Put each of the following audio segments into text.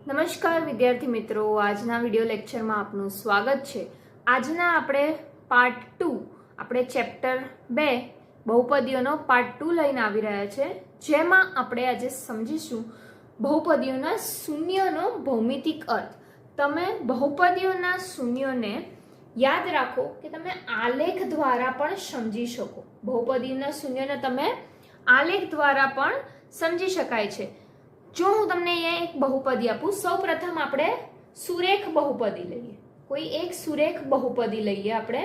નમસ્કાર વિદ્યાર્થી મિત્રો, આજના વિડિયો લેક્ચરમાં આપનું સ્વાગત છે। આજના આપણે પાર્ટ 2 આપણે ચેપ્ટર 2 બહુપદીઓનો પાર્ટ 2 લઈને આવી રહ્યા છે, જેમાં આપણે આજે સમજીશું બહુપદીઓના શૂન્યનો ભૌમિતિક અર્થ। તમે બહુપદીઓના શૂન્યોને યાદ રાખો કે તમે આલેખ દ્વારા પણ સમજી શકો। બહુપદીના શૂન્યને તમે આલેખ દ્વારા પણ સમજી શકાય છે। જો હું તમને અહીંયા એક બહુપદી આપું, સૌપ્રથમ આપણે સુરેખ બહુપદી લઈએ। કોઈ એક સુરેખ બહુપદી લઈએ આપણે।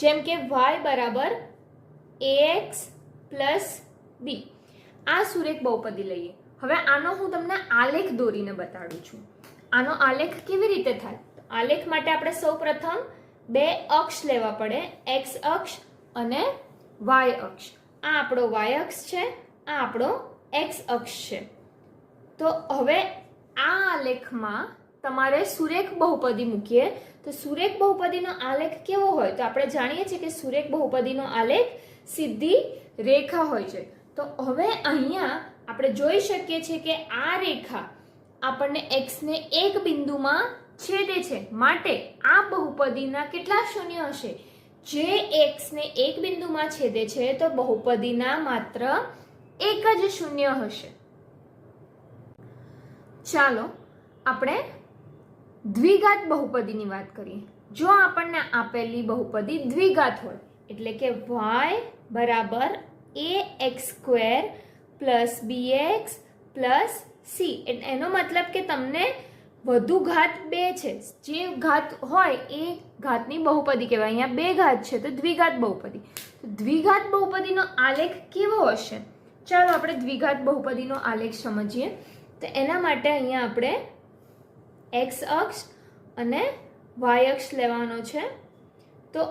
જેમ કે y બરાબર ax પ્લસ b, આ સુરેખ બહુપદી લઈએ। હવે આનો હું તમને આલેખ દોરીને બતાડું છું। આનો આલેખ કેવી રીતે થાય? આલેખ માટે આપણે સૌપ્રથમ બે અક્ષ લેવા પડે, x અક્ષ અને y અક્ષ। આ આપણો y અક્ષ છે, આ આપણો x અક્ષ છે। તો હવે આ આલેખમાં તમારે સુરેખ બહુપદી મૂકીએ તો સુરેખ બહુપદીનો આલેખ કેવો હોય? તો આપણે જાણીએ છીએ કે સુરેખ બહુપદીનો આલેખ સીધી રેખા હોય છે। તો હવે અહીંયા આપણે જોઈ શકીએ છીએ કે આ રેખા આપણને x ને એક બિંદુમાં છેદે છે, માટે આ બહુપદીના કેટલા શૂન્ય હશે? જે x ને એક બિંદુમાં છેદે છે તો બહુપદીના માત્ર એક જ શૂન્ય હશે। ચાલો આપણે દ્વિઘાત બહુપદીની વાત કરીએ। જો આપણને આપેલી બહુપદી દ્વિઘાત હોય, એટલે કે y બરાબર ax² plus bx plus c, એનો મતલબ કે તમને વધુ ઘાત બે છે, જે ઘાત હોય એ ઘાતની બહુપદી કહેવાય। અહીંયા બે ઘાત છે તો દ્વિઘાત બહુપદી। દ્વિઘાત બહુપદીનો આલેખ કેવો હશે? ચાલો આપણે દ્વિઘાત બહુપદીનો આલેખ સમજીએ। તો એના માટે અહીંયા આપણે x અક્ષ અને y અક્ષ લેવાનો છે। તો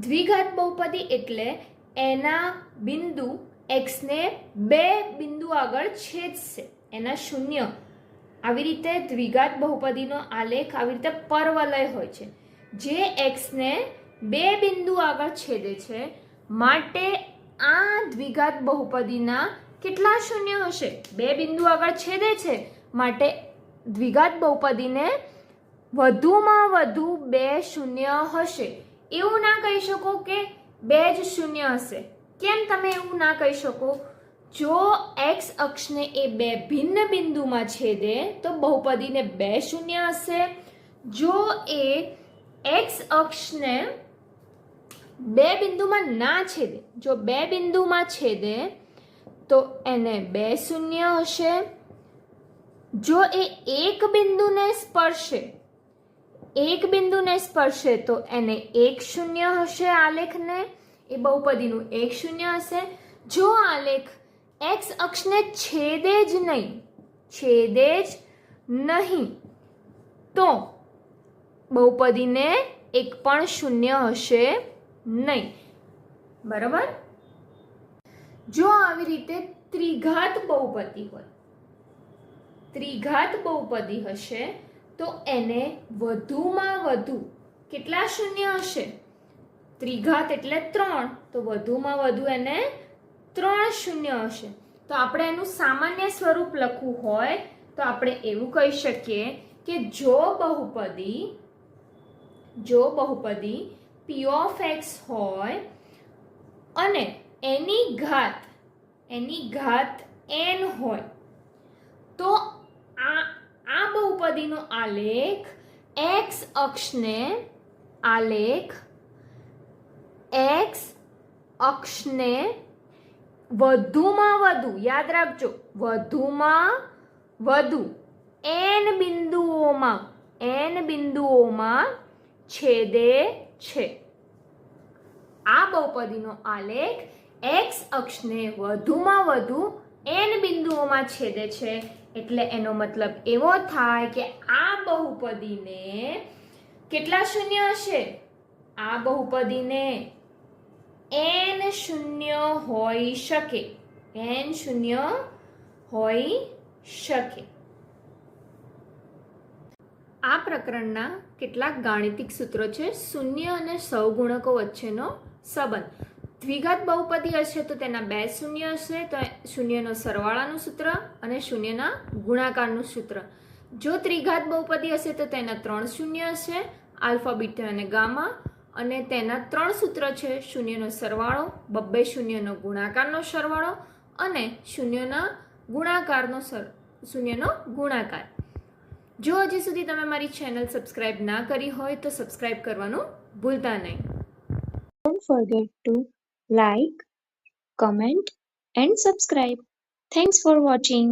દ્વિઘાત બહુપદી એટલે એના બિંદુ x ને બે બિંદુ આગળ છેદશે, એના શૂન્ય। આવી રીતે દ્વિઘાત બહુપદીનો આલેખ આવી રીતે પરવલય હોય છે, જે x ને બે બિંદુ આગળ છેદે છે, માટે આ દ્વિઘાત બહુપદીના કેટલા શૂન્ય હશે? બે બિંદુ આગળ છેદે છે, માટે દ્વિઘાત બહુપદીને વધુમાં વધુ બે શૂન્ય હશે। એવું ના કહી શકો કે બે જ શૂન્ય હશે। કેમ તમે એવું ના કહી શકો? જો x અક્ષને એ બે ભિન્ન બિંદુમાં છેદે તો બહુપદીને બે શૂન્ય હશે। જો એ x અક્ષને બે બિંદુમાં ના છેદે, જો બે બિંદુમાં છેદે તો એને બે શૂન્ય હશે। જો એ એક બિંદુને સ્પર્શે, એક બિંદુને સ્પર્શે તો એને એક શૂન્ય હશે। આલેખને એ બહુપદીનું એક શૂન્ય હશે। જો આલેખ x અક્ષને છેદે જ નહીં તો બહુપદીને એક પણ શૂન્ય હશે નહીં, બરાબર? જો આવી રીતે ત્રિઘાત બહુપદી હોય, ત્રિઘાત બહુપદી હશે તો એને વધુમાં વધુ કેટલા શૂન્ય હશે? ત્રિઘાત એટલે 3, તો વધુમાં વધુ એને 3 શૂન્ય હશે। તો આપણે એનું સામાન્ય સ્વરૂપ લખવું હોય તો આપણે એવું કહી શકીએ કે જો બહુપદી p of x હોય અને એની ઘાત n હોય તો આ બહુપદીનો આલેખ x અક્ષને વધુમાં વધુ, યાદ રાખજો, વધુમાં વધુ n બિંદુઓમાં છેદે છે। આ બહુપદીનો આલેખ x અક્ષને વધુમાં વધુ n બિંદુઓમાં છેદે છે, એટલે એનો મતલબ એવો થાય કે આ બહુપદીને કેટલા શૂન્ય હશે? આ બહુપદીને n શૂન્ય હોઈ શકે, n શૂન્ય હોઈ શકે। આ પ્રકરણના કેટલાક ગાણિતિક સૂત્રો છે શૂન્ય અને સહગુણકો વચ્ચેનો સંબંધ। દ્વિઘાત બહુપદી હશે તો તેના 2 શૂન્ય હશે, તો શૂન્યનો સરવાળાનું સૂત્ર અને શૂન્યના ગુણાકારનું સૂત્ર. જો ત્રિઘાત બહુપદી હશે તો તેના 3 શૂન્ય હશે, આલ્ફા, બીટા અને ગામા, અને તેના 3 સૂત્ર છે: શૂન્યનો સરવાળો, બબ્બે શૂન્યનો ગુણાકારનો સરવાળો અને શૂન્યનો ગુણાકાર. જો હજી સુધી તમે મારી ચેનલ સબસ્ક્રાઇબ ના કરી હોય તો સબસ્ક્રાઇબ કરવાનું ભૂલતા નહીં. Don't forget to like, comment and subscribe. Thanks for watching.